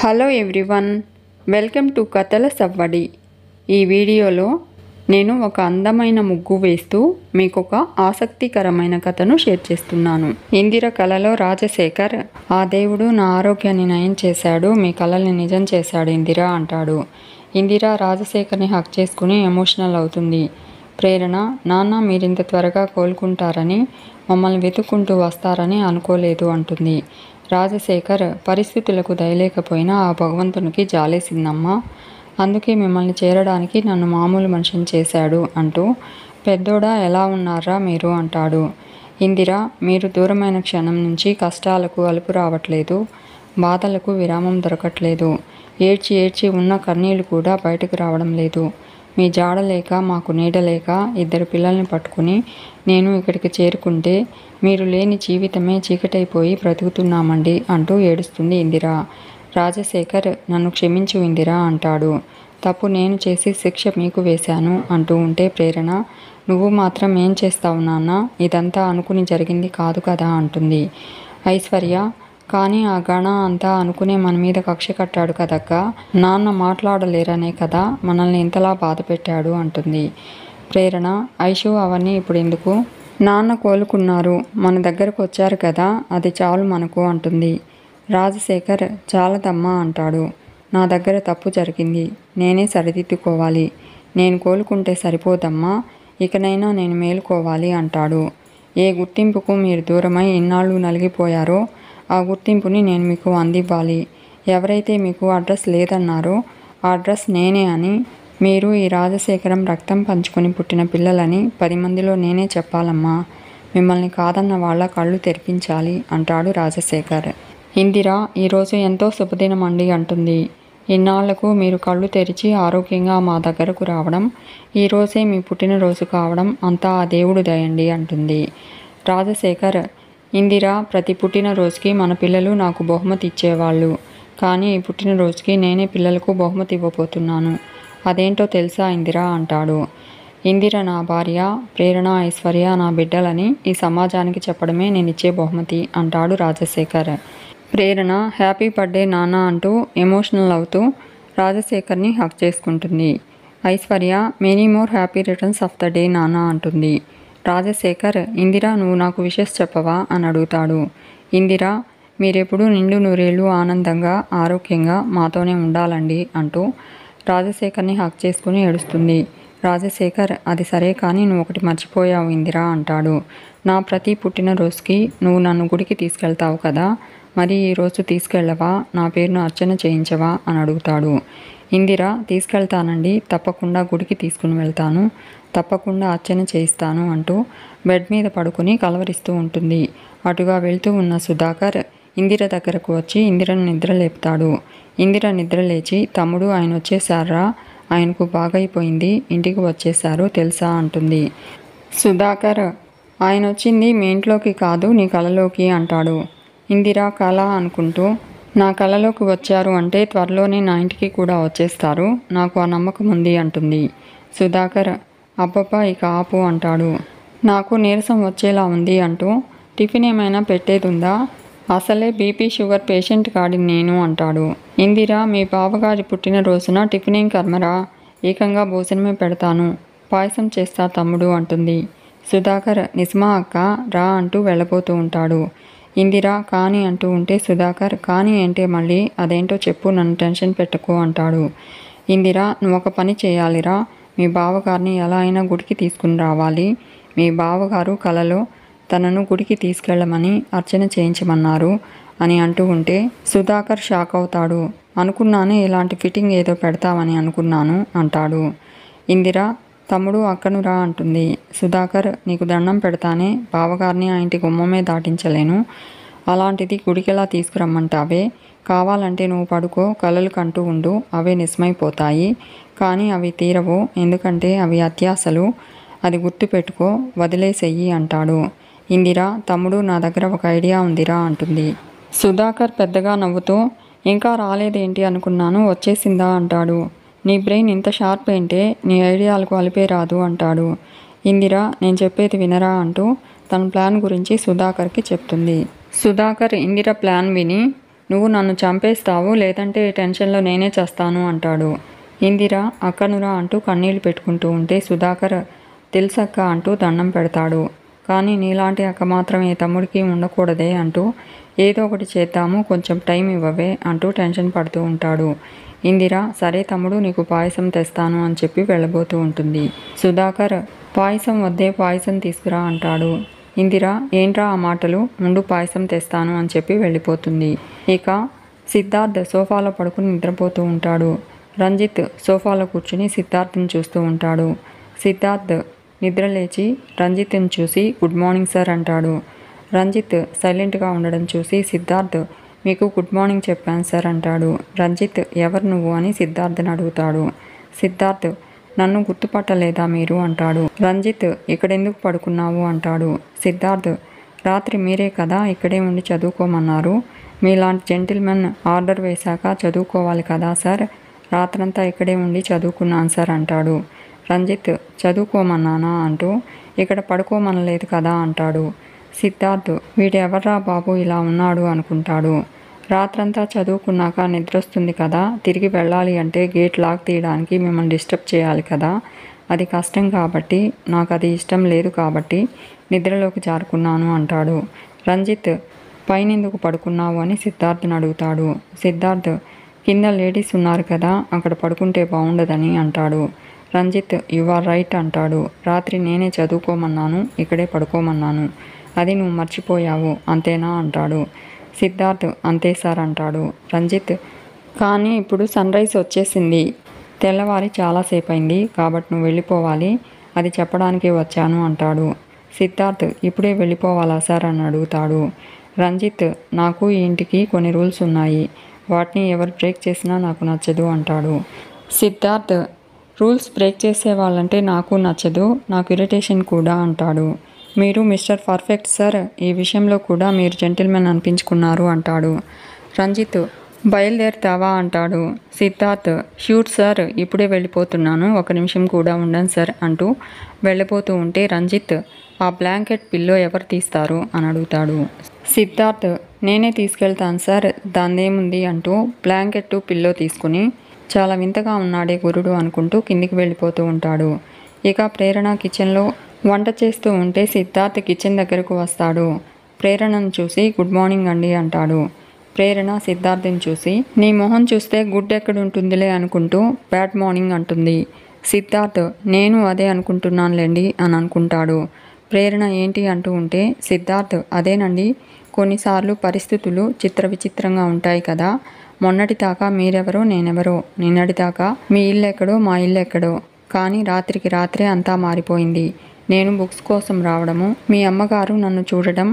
Hello everyone, welcome to కథల సవ్వడి. ఈ వీడియోలో నేను ఒక అందమైన ముగ్గు వేస్తూ మీకు ఒక ఆసక్తికరమైన కథను షేర్ చేస్తున్నాను. ఇందిర కలలో రాజశేఖర్, ఆ దేవుడు నా ఆరోగ్యాన్ని నయం చేశాడు, మీ కలల్ని నిజం చేశాడు ఇందిర అంటాడు. ఇందిర రాజశేఖర్ని హక్ చేసుకుని ఎమోషనల్ అవుతుంది. ప్రేరణ, నాన్న మీరింత త్వరగా కోలుకుంటారని, మమ్మల్ని వెతుక్కుంటూ వస్తారని అనుకోలేదు అంటుంది. రాజశేఖర్, పరిస్థితులకు దయలేకపోయినా ఆ భగవంతునికి జాలేసిందమ్మా, అందుకే మిమ్మల్ని చేరడానికి నన్ను మామూలు మనిషిని చేశాడు అంటూ, పెద్దోడా ఎలా ఉన్నారా మీరు అంటాడు. ఇందిర, మీరు దూరమైన క్షణం నుంచి కష్టాలకు అలుపు రావట్లేదు, బాధలకు విరామం దొరకట్లేదు, ఏడ్చి ఏడ్చి ఉన్న కన్నీళ్లు కూడా బయటకు రావడం లేదు. మీ జాడలేక మాకు నీడలేక 2 పిల్లల్ని పట్టుకుని నేను ఇక్కడికి చేరుకుంటే మీరు లేని జీవితమే చీకటైపోయి బ్రతుకుతున్నామండి అంటూ ఏడుస్తుంది ఇందిర. రాజశేఖర్, నన్ను క్షమించు ఇందిర అంటాడు. తప్పు నేను చేసి శిక్ష మీకు వేశాను అంటూ ఉంటే ప్రేరణ, నువ్వు మాత్రం ఏం చేస్తావు నాన్న, ఇదంతా అనుకుని జరిగింది కాదు కదా అంటుంది. ఐశ్వర్య, కానీ ఆ గణ అంతా అనుకునే మన మీద కక్ష కట్టాడు కదక్క, నాన్న మాట్లాడలేరనే కదా మనల్ని ఇంతలా బాధ పెట్టాడు అంటుంది. ప్రేరణ, ఐషు అవన్నీ ఇప్పుడు ఎందుకు, నాన్న కోలుకున్నారు, మన దగ్గరకు వచ్చారు కదా, అది చాలు మనకు అంటుంది. రాజశేఖర్, చాలదమ్మా అంటాడు. నా దగ్గర తప్పు జరిగింది, నేనే సరిదిద్దుకోవాలి, నేను కోలుకుంటే సరిపోదమ్మా, ఇకనైనా నేను మేలుకోవాలి అంటాడు. ఏ గుర్తింపుకు మీరు దూరమై ఇన్నాళ్ళు నలిగిపోయారో ఆ గుర్తింపుని నేను మీకు అందివ్వాలి. ఎవరైతే మీకు అడ్రస్ లేదన్నారో ఆ అడ్రస్ నేనే అని, మీరు ఈ రాజశేఖరం రక్తం పంచుకొని పుట్టిన పిల్లలని 10 మందిలో నేనే చెప్పాలమ్మా, మిమ్మల్ని కాదన్న వాళ్ళ కళ్ళు తెరిపించాలి అంటాడు రాజశేఖర్. ఇందిర, ఈరోజు ఎంతో శుభదినం అండి అంటుంది. ఇన్నాళ్లకు మీరు కళ్ళు తెరిచి ఆరోగ్యంగా మా దగ్గరకు రావడం, ఈరోజే మీ పుట్టినరోజు కావడం అంతా ఆ దేవుడు దయండి అంటుంది. రాజశేఖర్, ఇందిర, ప్రతి పుట్టినరోజుకి మన పిల్లలు నాకు బహుమతి ఇచ్చేవాళ్ళు, కానీ ఈ పుట్టినరోజుకి నేనే పిల్లలకు బహుమతి ఇవ్వబోతున్నాను, అదేంటో తెలుసా ఇందిర అంటాడు. ఇందిర నా భార్య, ప్రేరణ ఐశ్వర్య నా బిడ్డలని ఈ సమాజానికి చెప్పడమే నేనిచ్చే బహుమతి అంటాడు రాజశేఖర్. ప్రేరణ, హ్యాపీ బర్త్డే నాన్న అంటూ ఎమోషనల్ అవుతూ రాజశేఖర్ని హక్ చేసుకుంటుంది. Aishwarya, many more happy returns of the day నాన్న అంటుంది. రాజశేఖర్, ఇందిర నువ్వు నాకు విషెస్ చెప్పవా అని అడుగుతాడు. ఇందిర, మీరెప్పుడు నిండు నూరేళ్ళు ఆనందంగా ఆరోగ్యంగా మాతోనే ఉండాలండి అంటూ రాజశేఖర్ని హక్ చేసుకుని ఏడుస్తుంది. రాజశేఖర్, అది సరే కానీ నువ్వు ఒకటి మర్చిపోయావు ఇందిర అంటాడు. నా ప్రతి పుట్టినరోజుకి నువ్వు నన్ను గుడికి తీసుకెళ్తావు కదా, మరి ఈరోజు తీసుకెళ్ళవా, నా పేరును అర్చన చేయించవా అని అడుగుతాడు. ఇందిర, తీసుకెళ్తానండి, తప్పకుండా గుడికి తీసుకుని వెళ్తాను, తప్పకుండా అర్చన చేయిస్తాను అంటూ బెడ్ మీద పడుకుని కలవరిస్తూ ఉంటుంది. అటుగా వెళ్తూ ఉన్న సుధాకర్ ఇందిర దగ్గరకు వచ్చి ఇందిరను నిద్రలేపుతాడు. ఇందిర నిద్రలేచి, తమ్ముడు ఆయన వచ్చేసారా, ఆయనకు బాగైపోయింది, ఇంటికి వచ్చేసారు తెలుసా అంటుంది. సుధాకర్, ఆయన వచ్చింది మీ ఇంట్లోకి కాదు నీ కలలోకి అంటాడు. ఇందిర కళ అనుకుంటూ, నా కలలోకి వచ్చారు అంటే త్వరలోనే నా ఇంటికి కూడా వచ్చేస్తారు, నాకు ఆ నమ్మకం ఉంది అంటుంది. సుధాకర్, అబ్బబ్బా ఇక ఆపు అంటాడు. నాకు నీరసం వచ్చేలా ఉంది అంటూ, టిఫిన్ ఏమైనా పెట్టేదుందా, అసలే బీపీ షుగర్ పేషెంట్ కాడిని నేను అంటాడు. ఇందిర, మీ బావగారి పుట్టినరోజున టిఫిన్ ఏం కర్మరా, ఏకంగా భోజనమే పెడతాను, పాయసం చేస్తా తమ్ముడు అంటుంది. సుధాకర్, నిజమా అక్క, రా అంటూ వెళ్ళబోతూ ఉంటాడు. ఇందిర కానీ అంటూ ఉంటే సుధాకర్, కానీ అంటే మళ్ళీ అదేంటో చెప్పు, నన్ను టెన్షన్ పెట్టుకో అంటాడు. ఇందిర, నువ్వు ఒక పని చేయాలిరా, మీ బావగారిని ఎలా అయినా గుడికి తీసుకుని రావాలి, మీ బావగారు కలలో తనను గుడికి తీసుకెళ్ళమని అర్చన చేయించమన్నారు అని అంటూ ఉంటే సుధాకర్ షాక్ అవుతాడు. అనుకున్నానే ఇలాంటి ఫిట్టింగ్ ఏదో పెడతామని అనుకున్నాను అంటాడు. ఇందిర, తమ్ముడు అక్కను రా అంటుంది. సుధాకర్, నీకు దండం పెడతానే, బావగారిని ఆ ఇంటి గుమ్మమే దాటించలేను, అలాంటిది గుడికెలా తీసుకురమ్మంటావే, కావాలంటే నువ్వు పడుకో, కలలు కంటూ ఉండు, అవే నిజమైపోతాయి, కానీ అవి తీరవు, ఎందుకంటే అవి అత్యాశలు, అది గుర్తుపెట్టుకో, వదిలేసెయ్యి అంటాడు. ఇందిర, తమ్ముడు నా దగ్గర ఒక ఐడియా ఉందిరా అంటుంది. సుధాకర్ పెద్దగా నవ్వుతూ, ఇంకా రాలేదేంటి అనుకున్నాను, వచ్చేసిందా అంటాడు. నీ బ్రెయిన్ ఇంత షార్ప్ ఏంటే, నీ ఐడియాలకు అలిపే రాదు అంటాడు. ఇందిర, నేను చెప్పేది వినరా అంటూ తన ప్లాన్ గురించి సుధాకర్కి చెప్తుంది. సుధాకర్ ఇందిర ప్లాన్ విని, నువ్వు నన్ను చంపేస్తావు, లేదంటే ఈ టెన్షన్లో నేనే చేస్తాను అంటాడు. ఇందిర అక్కనురా అంటూ కన్నీళ్లు పెట్టుకుంటూ ఉంటే సుధాకర్ తెలుసక్క అంటూ దండం పెడతాడు. కానీ నీలాంటి అక్క మాత్రం ఏ తమ్ముడికి ఉండకూడదే అంటూ ఏదో ఒకటి చేద్దాము, కొంచెం టైం ఇవ్వవే అంటూ టెన్షన్ పడుతూ ఉంటాడు. ఇందిర సరే తమ్ముడు నీకు పాయసం తెస్తాను అని చెప్పి వెళ్ళబోతూ ఉంటుంది. సుధాకర్ పాయసం వద్దే, పాయసం తీసుకురా అంటాడు. ఇందిర ఏంట్రా ఆ మాటలు, ముందు పాయసం తెస్తాను అని చెప్పి వెళ్ళిపోతుంది. ఇక సిద్ధార్థ్ సోఫాలో పడుకుని నిద్రపోతూ ఉంటాడు. రంజిత్ సోఫాలో కూర్చుని సిద్ధార్థ్ని చూస్తూ ఉంటాడు. సిద్ధార్థ్ నిద్ర లేచి రంజిత్ని చూసి గుడ్ మార్నింగ్ సార్ అంటాడు. రంజిత్ సైలెంట్గా ఉండడం చూసి సిద్ధార్థ్ మీకు గుడ్ మార్నింగ్ చెప్పాను సార్ అంటాడు. రంజిత్ ఎవరు నువ్వు అని సిద్ధార్థ్ని అడుగుతాడు. సిద్ధార్థ్ నన్ను గుర్తుపట్టలేదా మీరు అంటాడు. రంజిత్ ఇక్కడెందుకు పడుకున్నావు అంటాడు. సిద్ధార్థ్ రాత్రి మీరే కదా ఇక్కడే ఉండి చదువుకోమన్నారు, మీలాంటి జెంటిల్మెన్ ఆర్డర్ వేశాక చదువుకోవాలి కదా సార్, రాత్రంతా ఇక్కడే ఉండి చదువుకున్నాను సార్ అంటాడు. రంజిత్ చదువుకోమన్నానా అంటూ ఇక్కడ పడుకోమనలేదు కదా అంటాడు. సిద్ధార్థ్ వీడెవర్రా బాబు ఇలా ఉన్నాడు అనుకుంటాడు. రాత్రంతా చదువుకున్నాక నిద్రొస్తుంది కదా, తిరిగి వెళ్ళాలి అంటే గేట్ లాక్ తీయడానికి మిమ్మల్ని డిస్టర్బ్ చేయాలి కదా, అది కష్టం కాబట్టి నాకు అది ఇష్టం లేదు కాబట్టి నిద్రలోకి జారుకున్నాను అంటాడు. రంజిత్ పైనెందుకు పడుకున్నావు అని సిద్ధార్థ్ని అడుగుతాడు. సిద్ధార్థ్ కింద లేడీస్ ఉన్నారు కదా, అక్కడ పడుకుంటే బాగుండదని అంటాడు. రంజిత్ యు ఆర్ రైట్ అంటాడు. రాత్రి నేనే చదువుకోమన్నాను, ఇక్కడే పడుకోమన్నాను, అది నువ్వు మర్చిపోయావు అంతేనా అంటాడు. సిద్ధార్థ్ అంతే సార్ అంటాడు. రంజిత్ కానీ ఇప్పుడు సన్ రైజ్ వచ్చేసింది, తెల్లవారి చాలాసేపు అయింది కాబట్టి నువ్వు వెళ్ళిపోవాలి, అది చెప్పడానికి వచ్చాను అంటాడు. సిద్ధార్థ్ ఇప్పుడే వెళ్ళిపోవాలా సార్ అని అడుగుతాడు. రంజిత్ నాకు ఈ ఇంటికి కొన్ని రూల్స్ ఉన్నాయి, వాటిని ఎవరు బ్రేక్ చేసినా నాకు నచ్చదు అంటాడు. సిద్ధార్థ్ రూల్స్ బ్రేక్ చేసే వాళ్ళంటే నాకు నచ్చదు, నాకు ఇరిటేషన్ కూడా అంటాడు. మీరు మిస్టర్ పర్ఫెక్ట్ సార్, ఈ విషయంలో కూడా మీరు జెంటిల్మెన్ అనిపించుకున్నారు అంటాడు. రంజిత్ బయలుదేరుతావా అంటాడు. సిద్ధార్థ్ షూట్ సార్, ఇప్పుడే వెళ్ళిపోతున్నాను, ఒక నిమిషం కూడా ఉండను సార్ అంటూ వెళ్ళిపోతూ ఉంటే రంజిత్ ఆ బ్లాంకెట్ పిల్లో ఎవరు తీస్తారు అని అడుగుతాడు. సిద్ధార్థ్ నేనే తీసుకెళ్తాను సార్, దాన్నేముంది అంటూ బ్లాంకెట్ పిల్లో తీసుకుని చాలా వింతగా ఉన్నాడే గురుడు అనుకుంటూ కిందికి వెళ్ళిపోతూ ఉంటాడు. ఇక ప్రేరణ కిచెన్లో వంట చేస్తూ ఉంటే సిద్ధార్థ్ కిచెన్ దగ్గరకు వస్తాడు. ప్రేరణను చూసి గుడ్ మార్నింగ్ అండి అంటాడు. ప్రేరణ సిద్ధార్థ్ని చూసి నీ మొహం చూస్తే గుడ్ ఎక్కడుంటుందిలే అనుకుంటూ బ్యాడ్ మార్నింగ్ అంటుంది. సిద్ధార్థ్ నేను అదే అనుకుంటున్నానులేండి అని అనుకుంటాడు. ప్రేరణ ఏంటి అంటూ ఉంటే సిద్ధార్థ్ అదేనండి, కొన్నిసార్లు పరిస్థితులు చిత్ర విచిత్రంగా ఉంటాయి కదా, మొన్నటిదాకా మీరెవరో నేనెవరో, నిన్నటిదాకా మీ ఇల్లు ఎక్కడో మా ఇల్లు ఎక్కడో, కానీ రాత్రికి రాత్రే అంతా మారిపోయింది. నేను బుక్స్ కోసం రావడము, మీ అమ్మగారు నన్ను చూడడం,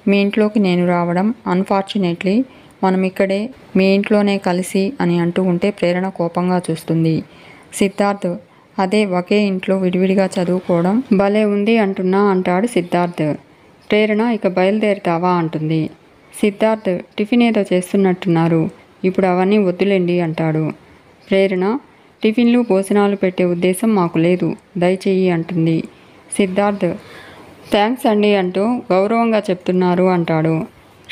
మీ ఇంట్లోకి నేను రావడం, అన్ఫార్చునేట్లీ మనం ఇక్కడే మీ ఇంట్లోనే కలిసి అని అంటూ ఉంటే ప్రేరణ కోపంగా చూస్తుంది. సిద్ధార్థ్ అదే ఒకే ఇంట్లో విడివిడిగా చదువుకోవడం భలే ఉంది అంటున్నా అంటాడు సిద్ధార్థ్. ప్రేరణ ఇక బయలుదేరుతావా అంటుంది. సిద్ధార్థ్ టిఫిన్ ఏదో చేస్తున్నట్టున్నారు, ఇప్పుడు అవన్నీ వద్దులేండి అంటాడు. ప్రేరణ టిఫిన్లు భోజనాలు పెట్టే ఉద్దేశం మాకు లేదు, దయచేయి అంటుంది. సిద్ధార్థ్ థ్యాంక్స్ అండి అంటూ గౌరవంగా చెప్తున్నారు అంటాడు.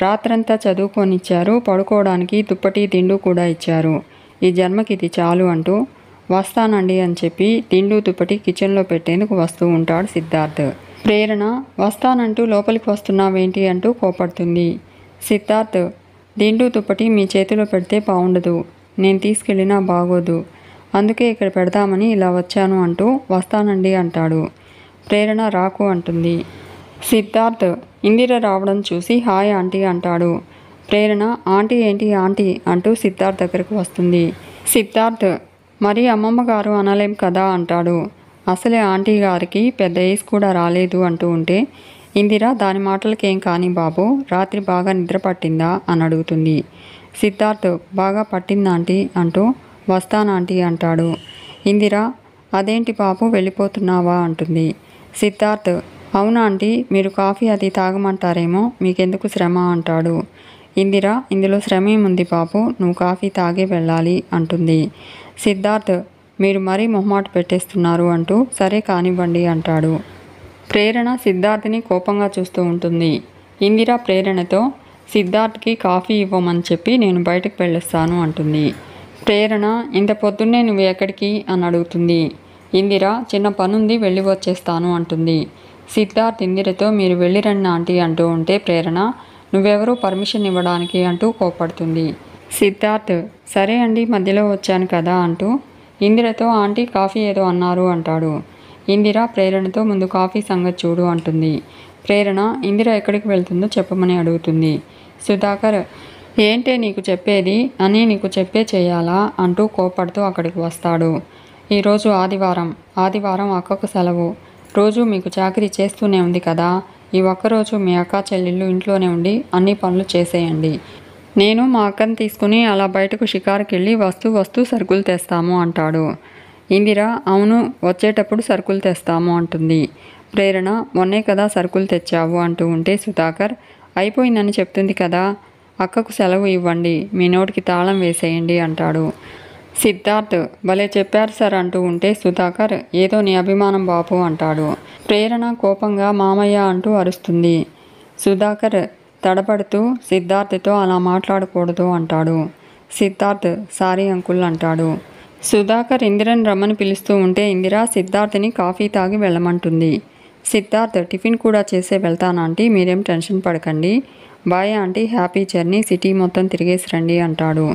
రాత్రంతా చదువుకొనిచ్చారు, పడుకోవడానికి దుప్పటి దిండు కూడా ఇచ్చారు, ఈ జన్మకి ఇది చాలు అంటూ వస్తానండి అని చెప్పి దిండు దుప్పటి కిచెన్లో పెట్టేందుకు వస్తూ ఉంటాడు సిద్ధార్థ్. ప్రేరణ వస్తానంటూ లోపలికి వస్తున్నావేంటి అంటూ కోపడుతుంది. సిద్ధార్థ్ దిండు దుప్పటి మీ చేతిలో పెడితే బాగుండదు, నేను తీసుకెళ్ళినా బాగోదు, అందుకే ఇక్కడ పెడదామని ఇలా వచ్చాను అంటూ వస్తానండి అంటాడు. ప్రేరణ రాకు అంటుంది. సిద్ధార్థ్ ఇందిర రావడం చూసి హాయ్ ఆంటీ అంటాడు. ప్రేరణ ఆంటీ ఏంటి ఆంటీ అంటూ సిద్ధార్థ్ దగ్గరకు వస్తుంది. సిద్ధార్థ్ మరి అమ్మమ్మ గారు అనలేం కదా అంటాడు. అసలే ఆంటీ గారికి పెద్ద ఏజ్ కూడా రాలేదు అంటూ ఉంటే ఇందిర దాని మాటలకేం కానీ బాబు, రాత్రి బాగా నిద్ర పట్టిందా అని అడుగుతుంది. సిద్ధార్థ్ బాగా పట్టిందా ఆంటీ అంటూ వస్తానాంటీ అంటాడు. ఇందిర అదేంటి బాబు వెళ్ళిపోతున్నావా అంటుంది. సిద్ధార్థ్ అవునా ఆంటీ, మీరు కాఫీ అది తాగమంటారేమో, మీకెందుకు శ్రమ అంటాడు. ఇందిర ఇందులో శ్రమ ఏముంది బాబు, నువ్వు కాఫీ తాగే వెళ్ళాలి అంటుంది. సిద్ధార్థ్ మీరు మరీ మొహమాట పెట్టేస్తున్నారు అంటూ సరే కానివ్వండి అంటాడు. ప్రేరణ సిద్ధార్థ్ని కోపంగా చూస్తూ ఉంటుంది. ఇందిర ప్రేరణతో సిద్ధార్థ్కి కాఫీ ఇవ్వమని చెప్పి నేను బయటకు వెళ్ళొస్తాను అంటుంది. ప్రేరణ ఇంత పొద్దున్నే నువ్వు ఎక్కడికి అని అడుగుతుంది. ఇందిర చిన్న పనుంది వెళ్ళి వచ్చేస్తాను అంటుంది. సిద్ధార్థ్ ఇందిరతో మీరు వెళ్ళిరండి ఆంటీ అంటూ ఉంటే ప్రేరణ నువ్వెవరూ పర్మిషన్ ఇవ్వడానికి అంటూ కోపడుతుంది. సిద్ధార్థ్ సరే అండి మధ్యలో వచ్చాను కదా అంటూ ఇందిరతో ఆంటీ కాఫీ ఏదో అన్నారు అంటాడు. ఇందిర ప్రేరణతో ముందు కాఫీ సంగతి చూడు అంటుంది. ప్రేరణ ఇందిర ఎక్కడికి వెళ్తుందో చెప్పమని అడుగుతుంది. సుధాకర్ ఏంటే నీకు చెప్పేది అని నీకు చెప్పే చేయాలా అంటూ కోపడుతూ అక్కడికి వస్తాడు. ఈరోజు ఆదివారం అక్కకు సెలవు. రోజు మీకు చాకరీ చేస్తూనే ఉంది కదా, ఈ ఒక్కరోజు మీ అక్క చెల్లెళ్ళు ఇంట్లోనే ఉండి అన్ని పనులు చేసేయండి. నేను మా అక్కని తీసుకుని అలా బయటకు షికారుకి వెళ్ళి వస్తూ సరుకులు తెస్తాము అంటాడు. ఇందిర అవును వచ్చేటప్పుడు సరుకులు తెస్తాము అంటుంది. ప్రేరణ మొన్నే కదా సరుకులు తెచ్చావు అంటూ ఉంటే సుధాకర్ అయిపోయిందని చెప్తుంది కదా, అక్కకు సెలవు ఇవ్వండి, మీ నోటికి తాళం వేసేయండి అంటాడు. సిద్ధార్థ్ భలే చెప్పారు సార్ అంటూ ఉంటే సుధాకర్ ఏదో నీ అభిమానం బాపు అంటాడు. ప్రేరణ కోపంగా మామయ్య అంటూ అరుస్తుంది. సుధాకర్ తడబడుతూ సిద్ధార్థ్తో అలా మాట్లాడకూడదు అంటాడు. సిద్ధార్థ్ సారీ అంకుల్ అంటాడు. సుధాకర్ ఇందిరని రమ్మని పిలుస్తూ ఉంటే ఇందిర సిద్ధార్థ్ని కాఫీ తాగి వెళ్ళమంటుంది. సిద్ధార్థ్ టిఫిన్ కూడా చేసే వెళ్తానంటీ, మీరేం టెన్షన్ పడకండి, bye aunty, happy journey, city మొత్తం తిరిగేసి రండి అంటాడు.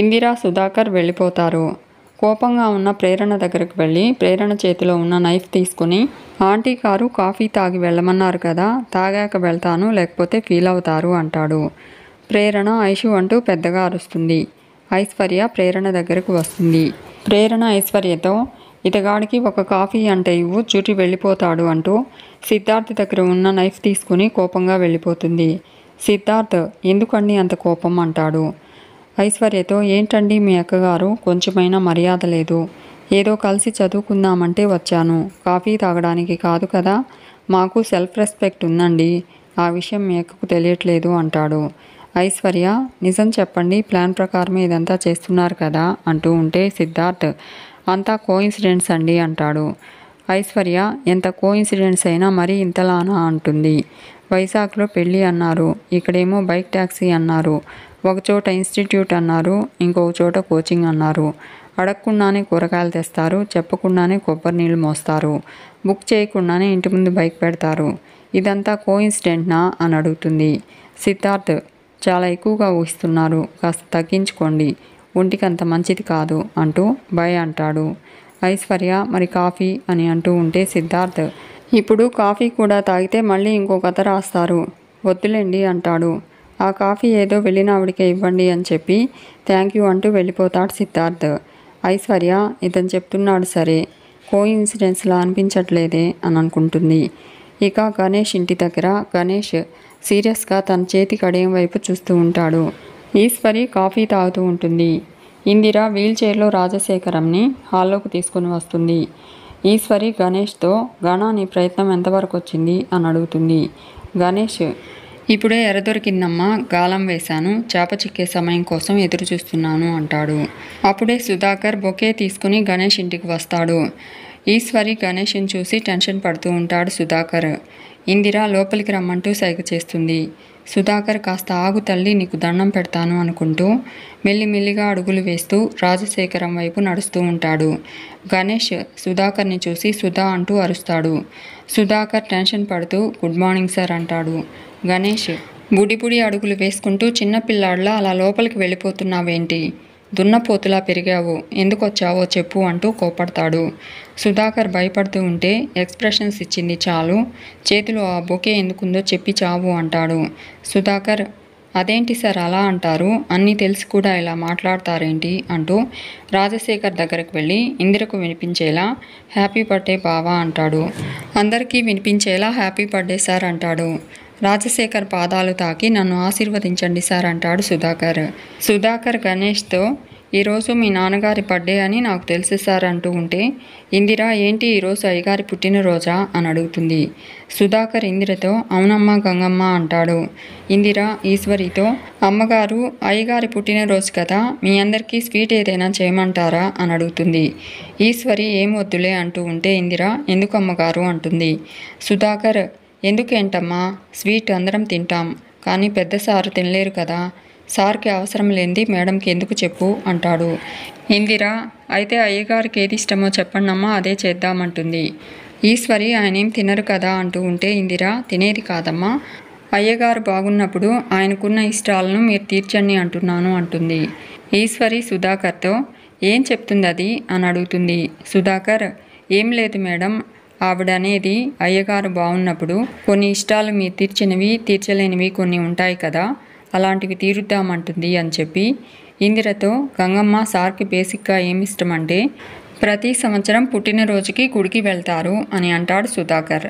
ఇందిర సుధాకర్ వెళ్ళిపోతారు. కోపంగా ఉన్న ప్రేరణ దగ్గరకు వెళ్ళి ప్రేరణ చేతిలో ఉన్న నైఫ్ తీసుకుని ఆంటీ కారు కాఫీ తాగి వెళ్ళమన్నారు కదా, తాగాక వెళ్తాను లేకపోతే ఫీల్ అవుతారు అంటాడు. ప్రేరణ ఐషు అంటూ పెద్దగా అరుస్తుంది. ఐశ్వర్య ప్రేరణ దగ్గరకు వస్తుంది. ప్రేరణ ఐశ్వర్యతో ఇతగాడికి ఒక కాఫీ అంటే ఇవ్వు, చుట్టి వెళ్ళిపోతాడు అంటూ సిద్ధార్థ్ దగ్గర ఉన్న నైఫ్ తీసుకుని కోపంగా వెళ్ళిపోతుంది. సిద్ధార్థ్ ఎందుకండి అంత కోపం అంటాడు. ఐశ్వర్యతో ఏంటండి మీ అక్కగారు కొంచెమైనా మర్యాద లేదు, ఏదో కలిసి చదువుకుందామంటే వచ్చాను, కాఫీ తాగడానికి కాదు కదా, మాకు సెల్ఫ్ రెస్పెక్ట్ ఉందండి, ఆ విషయం మీ అక్కకు తెలియట్లేదు అంటాడు. ఐశ్వర్య నిజం చెప్పండి, ప్లాన్ ప్రకారమే ఇదంతా చేస్తున్నారు కదా అంటూ ఉంటే సిద్ధార్థ్ అంతా కోఇన్సిడెన్స్ అండి అంటాడు. ఐశ్వర్య ఎంత కోఇన్సిడెన్స్ అయినా మరీ ఇంతలానా అంటుంది. వైజాగ్లో పెళ్ళి అన్నారు, ఇక్కడేమో బైక్ ట్యాక్సీ అన్నారు, ఒకచోట ఇన్స్టిట్యూట్ అన్నారు, ఇంకొక చోట కోచింగ్ అన్నారు, అడగకుండానే కూరగాయలు తెస్తారు, చెప్పకుండానే కొబ్బరి నీళ్ళు మోస్తారు, బుక్ చేయకుండానే ఇంటి ముందు బైక్ పెడతారు, ఇదంతా కోఇన్సిడెంట్నా అని అడుగుతుంది. సిద్ధార్థ్ చాలా ఎక్కువగా ఊహిస్తున్నారు, కాస్త తగ్గించుకోండి, ఒంటికి అంత మంచిది కాదు అంటూ బాయ్ అంటాడు. ఐశ్వర్య మరి కాఫీ అని అంటూ ఉంటే సిద్ధార్థ్ ఇప్పుడు కాఫీ కూడా తాగితే మళ్ళీ ఇంకో కథ రాస్తారు, వద్దులేండి అంటాడు. ఆ కాఫీ ఏదో వెళ్ళిన ఆవిడికే ఇవ్వండి అని చెప్పి థ్యాంక్ యూ అంటూ వెళ్ళిపోతాడు సిద్ధార్థ్. ఐశ్వర్య ఇతను చెప్తున్నాడు సరే, కోఇన్సిడెన్స్లా అనిపించట్లేదే అని అనుకుంటుంది. ఇక గణేష్ ఇంటి దగ్గర గణేష్ సీరియస్గా తన చేతి కడియం వైపు చూస్తూ ఉంటాడు. ఈశ్వరి కాఫీ తాగుతూ ఉంటుంది. ఇందిర వీల్ చైర్లో రాజశేఖరంని హాల్లోకి తీసుకుని వస్తుంది. ఈశ్వరి గణేష్తో గణ నీ ప్రయత్నం ఎంతవరకు వచ్చింది అని అడుగుతుంది. గణేష్ ఇప్పుడే ఎర దొరికిందమ్మా, గాలం వేశాను, చేప చిక్కే సమయం కోసం ఎదురు చూస్తున్నాను అంటాడు. అప్పుడే సుధాకర్ బొకే తీసుకుని గణేష్ ఇంటికి వస్తాడు. ఈశ్వరి గణేష్ని చూసి టెన్షన్ పడుతూ ఉంటాడు సుధాకర్. ఇందిర లోపలికి రమ్మంటూ సైగ చేస్తుంది. సుధాకర్ కాస్త ఆగు తల్లి, నీకు దండం పెడతాను అనుకుంటూ మెల్లిమెల్లిగా అడుగులు వేస్తూ రాజశేఖరం వైపు నడుస్తూ ఉంటాడు. గణేష్ సుధాకర్ని చూసి సుధా అంటూ అరుస్తాడు. సుధాకర్ టెన్షన్ పడుతూ గుడ్ మార్నింగ్ సార్ అంటాడు. గణేష్ బుడిబుడి అడుగులు వేసుకుంటూ చిన్నపిల్లాడ్లా అలా లోపలికి వెళ్ళిపోతున్నావేంటి, దున్నపోతులా పెరిగావు, ఎందుకు వచ్చావో చెప్పు అంటూ కోపడతాడు. సుధాకర్ భయపడుతూ ఉంటే ఎక్స్ప్రెషన్స్ ఇచ్చింది చాలు, చేతిలో ఆ బొకే ఎందుకుందో చెప్పి చావు అంటాడు. సుధాకర్ అదేంటి సార్ అలా అంటారు, అన్నీ తెలిసి కూడా ఇలా మాట్లాడతారేంటి అంటూ రాజశేఖర్ దగ్గరకు వెళ్ళి ఇందిరకు వినిపించేలా హ్యాపీ బర్త్డే బావా అంటాడు. అందరికీ వినిపించేలా హ్యాపీ బర్త్డే సార్ అంటాడు. రాజశేఖర్ పాదాలు తాకి నన్ను ఆశీర్వదించండి సార్ అంటాడు సుధాకర్. సుధాకర్ గణేష్తో ఈరోజు మీ నాన్నగారి బర్త్డే అని నాకు తెలుసు సార్ అంటూ ఉంటే ఇందిర ఏంటి ఈరోజు అయ్యగారి పుట్టినరోజా అని అడుగుతుంది. సుధాకర్ ఇందిరతో అవునమ్మా గంగమ్మ అంటాడు. ఇందిర ఈశ్వరితో అమ్మగారు అయ్యగారి పుట్టినరోజు కదా, మీ అందరికీ స్వీట్ ఏదైనా చేయమంటారా అని అడుగుతుంది. ఈశ్వరి ఏం వద్దులే అంటూ ఉంటే ఇందిర ఎందుకు అమ్మగారు అంటుంది. సుధాకర్ ఎందుకేంటమ్మా, స్వీట్ అందరం తింటాం, కానీ పెద్ద సారు తినలేరు కదా, సార్కి అవసరం లేనిది మేడంకి ఎందుకు చెప్పు అంటాడు. ఇందిర అయితే అయ్యగారికి ఏది ఇష్టమో చెప్పండమ్మా, అదే చేద్దామంటుంది. ఈశ్వరి ఆయనేం తినరు కదా అంటూ ఉంటే ఇందిర తినేది కాదమ్మా, అయ్యగారు బాగున్నప్పుడు ఆయనకున్న ఇష్టాలను మీరు తీర్చండి అంటున్నాను అంటుంది. ఈశ్వరి సుధాకర్తో ఏం చెప్తుంది అది అని అడుగుతుంది. సుధాకర్ ఏం లేదు మేడం, ఆవిడ అనేది అయ్యగారు బాగున్నప్పుడు కొన్ని ఇష్టాలు మీరు తీర్చినవి తీర్చలేనివి కొన్ని ఉంటాయి కదా, అలాంటివి తీరుద్దామంటుంది అని చెప్పి ఇందిరతో గంగమ్మ సార్కి బేసిక్గా ఏమిష్టమంటే ప్రతి సంవత్సరం పుట్టినరోజుకి గుడికి వెళ్తారు అని అంటాడు సుధాకర్.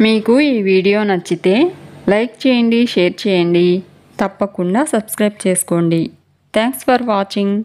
మీకు ఈ వీడియో నచ్చితే లైక్ చేయండి, షేర్ చేయండి, తప్పకుండా సబ్స్క్రైబ్ చేసుకోండి. Thanks for watching.